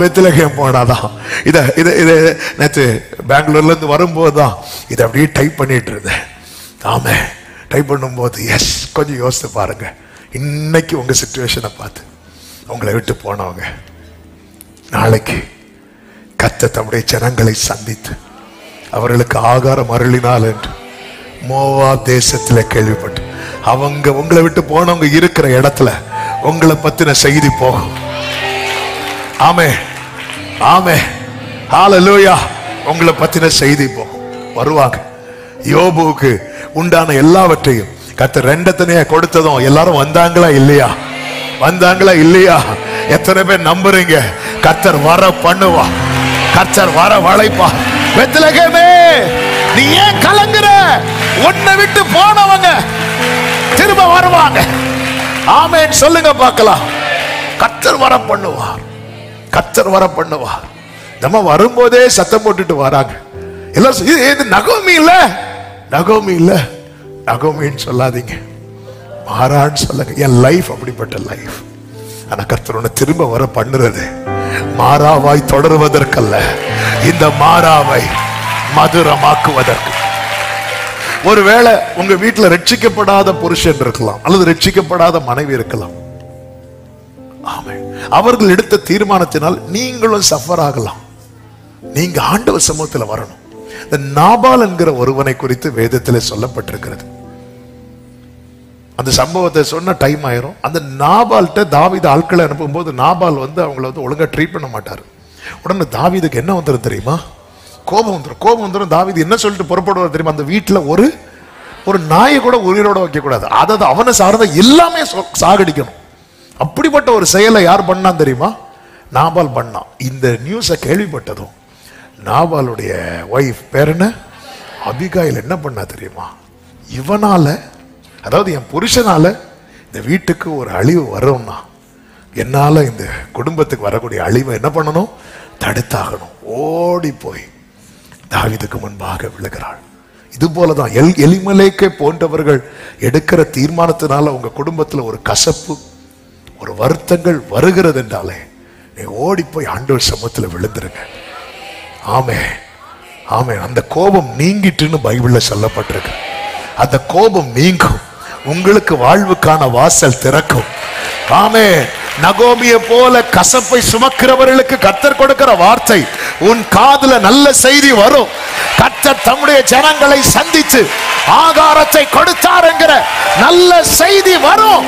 பெத்லகேம் போனாதான். இத இத இத நேற்று பெங்களூர்ல இருந்து வரும்போதுதான் இதை அப்படியே டைப் பண்ணிட்டு இருந்தேன். ஆமே, டைப் பண்ணும்போது எஸ், கொஞ்சம் யோசித்து பாருங்க. இன்னைக்கு உங்க சிச்சுவேஷனை பார்த்து உங்களை விட்டு போனவங்க நாளைக்கு கர்த்தர் தம்முடைய ஜனங்களை சந்தித்து அவர்களுக்கு ஆகாரம் அருளினார் என்று மோவாப் தேசத்துல கேள்விப்பட்டு அவங்க உங்களை விட்டு போனவங்க இருக்கிற இடத்துல உங்களை பத்தின செய்தி போகும். ஆமே ஆமே, ஹல்லேலூயா. உங்களை பத்தின செய்தி போகும், வருவாங்க. யோபுவுக்கு உண்டான எல்லாவற்றையும் கர்த்தர் ரெண்டத்தனையா கொடுத்ததும் எல்லாரும் வந்தாங்களா இல்லையா? வந்தாங்களா இல்லையா? எத்தனை பேர் நம்புறீங்க? கர்த்தர் வர பண்ணுவா, கர்த்தர் வர வளைப்பா. பெத்லகேமே, நீ ஏன் கலங்குற? உன்னை விட்டு போனவங்க திரும்ப வருவாங்க. ஆமென் சொல்லுங்க பார்க்கலாம். கர்த்தர் வர பண்ணுவார், கர்த்தர் வர பண்ணுவார். நம்ம வரும்போதே சத்தம் போட்டுட்டு வராங்க எல்லாம். இது நகோமி இல்ல, நகோமி இல்ல, நகோமின்னு சொல்லாதீங்க, மாறான்னு சொல்லுங்க. என் லைஃப் அப்படிப்பட்ட லைஃப். ஆனா கர்த்தர் உன்னை திரும்ப வர பண்ணுறது மாறாவாய் தொடருவதற்கல்ல, இந்த மாறாவை மதுரமாக்குவதற்கு. ஒருவேளை உங்க வீட்டுல ரட்சிக்கப்படாத புருஷன் இருக்கலாம், அல்லது ரட்சிக்கப்படாத மனைவி இருக்கலாம். ஆமென். அவர்கள் எடுத்த தீர்மானத்தினால் நீங்களும் சஃபர் ஆகலாம். நீங்க ஆண்டவர் சமூகத்தில் வரணும். இந்த நாபால் என்கிற ஒருவனை குறித்து வேதத்திலே சொல்லப்பட்டிருக்கிறது. அந்த சம்பவத்தை சொன்ன டைம் ஆயிரும். அந்த நாபால்கிட்ட தாவீது ஆட்களை அனுப்பும் போது நாபால் அவங்கள ஒழுங்கா ட்ரீட் பண்ண மாட்டாரு. உடனே தாவீதுக்கு என்ன வந்துடும் தெரியுமா? கோபம் வந்துடும். கோபம் வந்துடும். தாவீது என்ன சொல்லிட்டு புறப்படுவார் தெரியுமா? அந்த வீட்டுல ஒரு நாயை கூட உயிரோட வைக்க கூடாது. அதாவது அவனை சார்ந்த எல்லாமே சாகடிக்கணும். அப்படிப்பட்ட ஒரு செயலை யார் பண்ணான் தெரியுமா? நாபால் பண்ணான். இந்த நியூஸை கேள்விப்பட்டதும் நாபாலுடைய ஒய்ஃப் பேர் என்ன, அபிகாயில், என்ன பண்ணா தெரியுமா? இவனால, அதாவது என் புருஷனால இந்த வீட்டுக்கு ஒரு அழிவு வரும்னா என்னால இந்த குடும்பத்துக்கு வரக்கூடிய அழிவை என்ன பண்ணணும்? தடுத்தாகணும். ஓடி போய் தாவீதுக்கு முன்பாக விழுகிறாள். இது போலதான் எலிமலேக்கை போன்றவர்கள் எடுக்கிற தீர்மானத்தினால உங்க குடும்பத்துல ஒரு கசப்பு, ஒரு வருத்தங்கள் வருகிறது என்றாலே நீ ஓடி போய் ஆண்டவர் சமூகத்துல விழுந்துருங்க. ஆமே ஆமே. அந்த கோபம் நீங்கிட்டுன்னு பைபிள்ல சொல்லப்பட்டிருக்கு. அந்த கோபம் நீங்கும், உங்களுக்கு வாழ்வுக்கான வாசல் திறக்கும். ஆமென். நகோமியை போல கசப்பை சுமக்கிறவர்களுக்கு கர்த்தர் கொடுக்கிற வார்த்தை, உன் காதுல நல்ல செய்தி வரும். கர்த்தர் தம்முடைய ஜனங்களை சந்தித்து ஆகாரத்தை கொடுத்தார் என்கிற நல்ல செய்தி வரும்.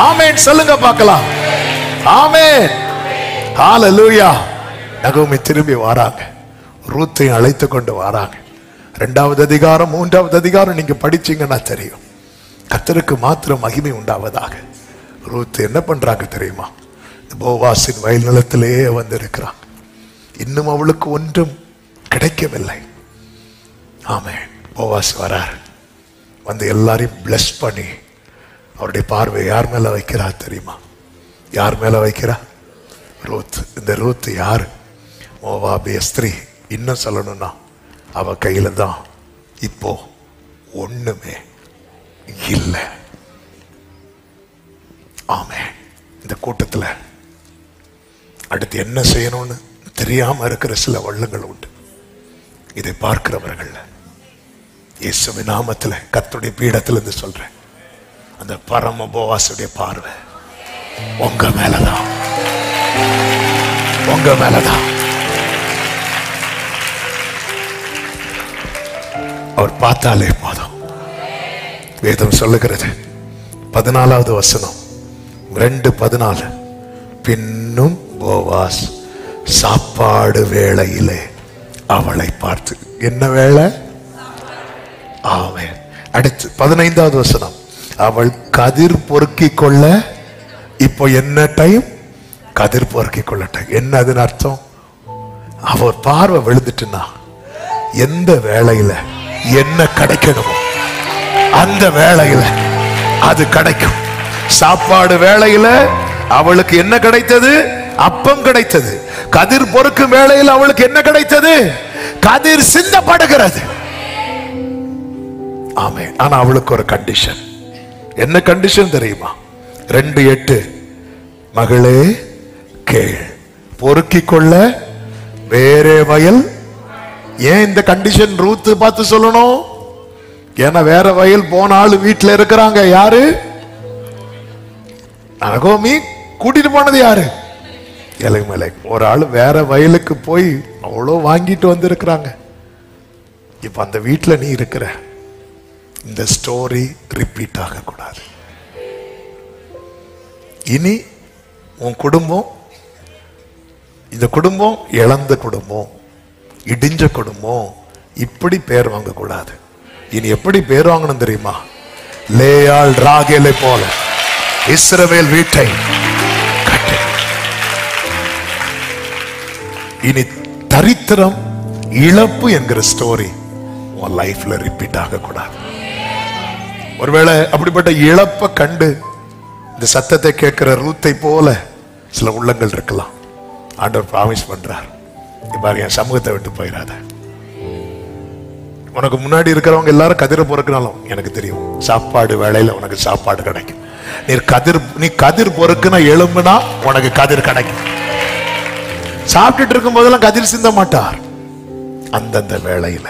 ஆமென் சொல்லுங்க பார்க்கலாம். ஆமென். ஹalleluya. நகோமி திரும்பி வராங்க, ரூத்தை அழைத்து கொண்டு வராங்க. 2வது அதிகாரம் 3வது அதிகாரம் நீங்க படிச்சீங்கன்னா தெரியும். கர்த்தருக்கு மாத்திரம் மகிமை உண்டாவதாக. ரூத் என்ன பண்றாங்க தெரியுமா? போவாசின் வயல் நிலத்திலேயே வந்து இருக்கிறாங்க. இன்னும் அவளுக்கு ஒன்றும் கிடைக்கவில்லை. ஆமென். போவாஸ் வரார், வந்து எல்லாரையும் பிளஸ் பண்ணி அவருடைய பார்வை யார் மேல வைக்கிறார் தெரியுமா? யார் மேல வைக்கிறா? ரூத். இந்த ரூத் யாரு? மோவாபிய ஸ்திரீ. இன்னும் சொல்லணும்னா அவ கையில தான் இப்போ ஒண்ணுமே இல்லை. ஆமென். இந்த கூட்டத்துல அடுத்து என்ன செய்யணும்னு தெரியாம இருக்கிற சில வள்ளங்கள் உண்டு. இதை பார்க்கிறவர்கள் இயேசுவின் நாமத்துல கர்த்தருடைய பீடத்திலிருந்து சொல்றேன், அந்த பரம போவாசுடைய பார்வை உங்க மேலதான், உங்க மேலதான். அவர் பார்த்தாலே போதும். வேதம் சொல்லுகிறது 14வது வசனம் 2:14, பின்னும் போவாஸ் சாப்பாடு வேளையிலே அவளை பார்த்து. என்ன வேளை? ஆமென். அடுத்து 15வது வசனம், அவள் கதிர் பொறுக்கிக் கொள்ள. இப்போ என்ன டைம்? கதிர் பொறுக்கிக் கொள்ள டைம். என்ன அதன் அர்த்தம்? அவர் பார்வை விழுந்துட்டுன்னா எந்த வேளையில என்ன கிடைக்கணுமோ அந்த வேளையில அது கிடைக்கும். சாப்பாடு வேளையில அவளுக்கு என்ன கிடைத்தது? அப்பம் கிடைத்தது. கதிர் பொறுக்கும் வேளையில் அவளுக்கு என்ன கிடைத்தது? கதிர் சிந்தப்படுகிறது. ஆமென். ஆனா அவளுக்கு ஒரு கண்டிஷன். என்ன கண்டிஷன் தெரியுமா? 2:8, மகளே கேள், பொறுக்கிக் கொள்ள வேறே வயல். ஏன் இந்த கண்டிஷன் ரூத் பார்த்து சொல்லணும்? ஏன்னா வேற வயல் போன ஆளு வீட்டுல இருக்கிறாங்க. யாரு? நகோமி கூட்டிட்டு போனது யாரு? எலிமெலேக். ஒரு ஆளு வேற வயலுக்கு போய் அவ்வளோ வாங்கிட்டு வந்து இருக்கிறாங்க. இப்ப அந்த வீட்டுல நீ இருக்கிற. இந்த ஸ்டோரி ரிப்பீட் ஆக கூடாது. இனி உன் குடும்பம், இந்த குடும்பம் இழந்த குடும்பம், இடிஞ்ச குடும்பம், இப்படி பேர் வாங்க கூடாது. இனி எப்படி பேர் வாங்கணும் தெரியுமா? லேயாள் ராகேலை போல இஸ்ரவேல் வீட்டை கட்டு. இனி தரித்திரம், இழப்பு என்கிற ஸ்டோரி உன் லைஃப்ல ரிப்பீட் ஆக கூடாது. ஒருவேளை அப்படிப்பட்ட இழப்பை கண்டு இந்த சத்தத்தை கேட்கிற ரூத்தை போல சில உள்ளங்கள் இருக்கலாம். ஆண்டவர் ப்ராமிஸ் பண்றார், பாரு என் சமூகத்தை விட்டு போயிடாத. உனக்கு முன்னாடி இருக்கிறவங்க எல்லாரும் கதிரை பொறுக்கினாலும் எனக்கு தெரியும் சாப்பாடு வேளையில உனக்கு சாப்பாடு கிடைக்கும். நீ கதிர் பொறுக்குனா எலும்புனா உனக்கு கதிர் கிடைக்கும். சாப்பிட்டுட்டு இருக்கும் போதெல்லாம் கதிர் சிந்த மாட்டார் அந்தந்த வேளையில.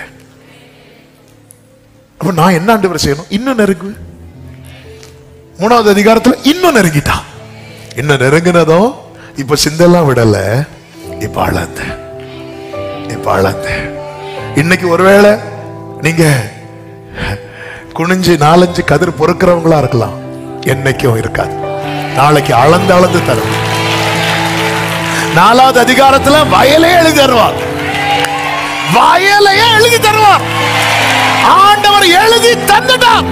அப்ப நான் என்ன ஆண்டவர் செய்யணும்? இன்னும் நெருங்கு. 3வது அதிகாரத்துல இன்னும் நெருங்கிட்டா. இன்னும் நெருங்கினதோ இப்ப சிந்தெல்லாம் விடல, இப்ப அளந்த, இப்ப அளந்த. இன்னைக்கு ஒருவேளை நீங்க குனிஞ்சு 4-5 கதிர் பொறுக்கிறவங்களா இருக்கலாம், என்னைக்கும் இருக்காது. நாளைக்கு அளந்து அளந்து தரும். 4வது அதிகாரத்துல வயலே எழுதி தருவார். வயலையே எழுதி தருவார். ஆண்டவர் எழுதி தந்துட்டார்.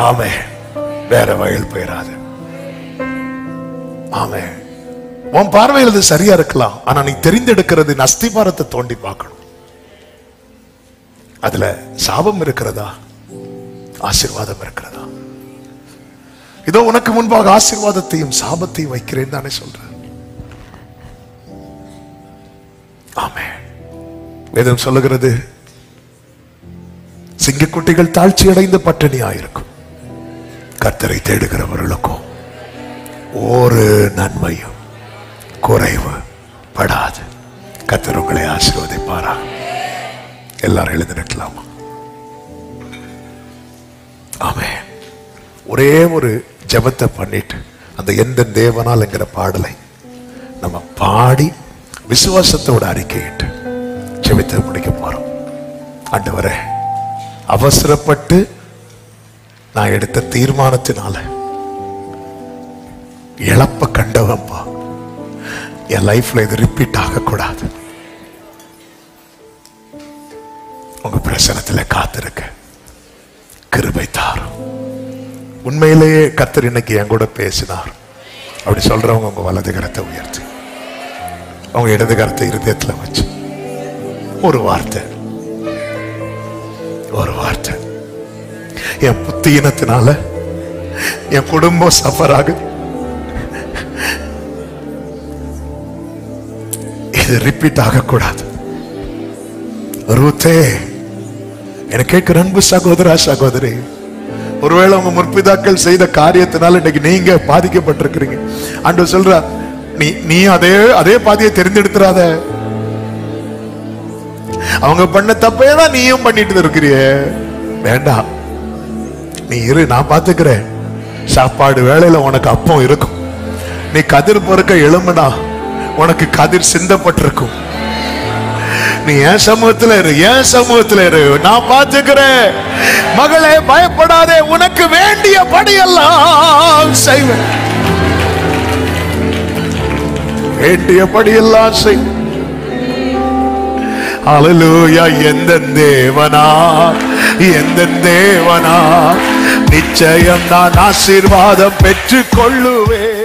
ஆமே. வேற வயல் போயிடாது. ஆமே. உன் பார்வையில் அது சரியா இருக்கலாம், ஆனா நீ தெரிந்தெடுக்கிறது அஸ்திபாரத்தை தோண்டி பார்க்கணும். அதுல சாபம் இருக்கிறதா, ஆசீர்வாதம் இருக்கிறதா? இதோ உனக்கு முன்பாக ஆசீர்வாதத்தையும் சாபத்தையும் வைக்கிறேன் தானே சொல்றேன். ஆமே. வேதம் சொல்லுகிறது, சிங்கக்குட்டிகள் தாழ்ச்சி அடைந்து பட்டினியாயிருக்கும், கர்த்தரை தேடுகிறவர்களுக்கும் ஒரு நன்மையும் குறைவு படாது. கர்த்தர் உங்களை ஆசீர்வதிப்பாரா? எல்லாரும் எழுந்து நிற்கலாமா? ஆமென். ஒரே ஒரு ஜெபத்தை பண்ணிட்டு அந்த எந்த தேவனால் என்கிற பாடலை நம்ம பாடி விசுவாசத்தோட அறிக்கையிட்டு ஜெபத்தை முடிக்க போறோம். ஆண்டவரே, அவசரப்பட்டு நான் எடுத்த தீர்மானத்தினால இழப்ப கண்டவன்பா, என் லைஃப்ல இது ரிப்பீட் ஆகக்கூடாது. உங்க பிரசனத்துல காத்திருக்க கிருபை தாரும். உண்மையிலேயே கர்த்தர் இன்னைக்கு என் கூட பேசினார் அப்படி சொல்றவங்க உங்க வலது கரத்தை உயர்த்தி அவங்க இடது கரத்தை இருதயத்துல வச்சு ஒரு வார்த்தை, ஒரு வார்த்தை. என் புத்தியினத்தினால என் குடும்பம் சஃபர் ஆகுது, இது ரிப்பீட் ஆகக்கூடாது. ரூத்தே, எனக்கு கேட்கிற அன்பு சகோதரா சகோதரி, ஒருவேளை உங்க முற்பிதாக்கள் செய்த காரியத்தினால இன்னைக்கு நீங்க பாதிக்கப்பட்டிருக்கிறீங்க. ஆண்டவர் சொல்றா, நீ அதே பாதையை தெரிந்தெடுத்துறாத. அவங்க பண்ண தப்பே தான் நீயும் பண்ணிட்டு இருக்கிறிய. வேண்டாம், நீ இரு, நான் பாத்துக்கிறேன். சாப்பாடு வேளையில உனக்கு அப்பம் இருக்கும். நீ கதிர் பொறுக்க எழும்புனா உனக்கு கதிர் சிந்தப்பட்டிருக்கும். நீ என் சமூகத்துல இரு, என் சமூகத்துல இரு, நான் பாத்துக்கிறேன். மகளே, பயப்படாதே, உனக்கு வேண்டிய படியெல்லாம் செய்வேன், வேண்டிய படியெல்லாம் செய்வேன். ஹல்லேலூயா. எந்த தேவனா, எந்த தேவனா, நிச்சயம் நான் ஆசீர்வாதம் பெற்றுக் கொள்ளுவேன்.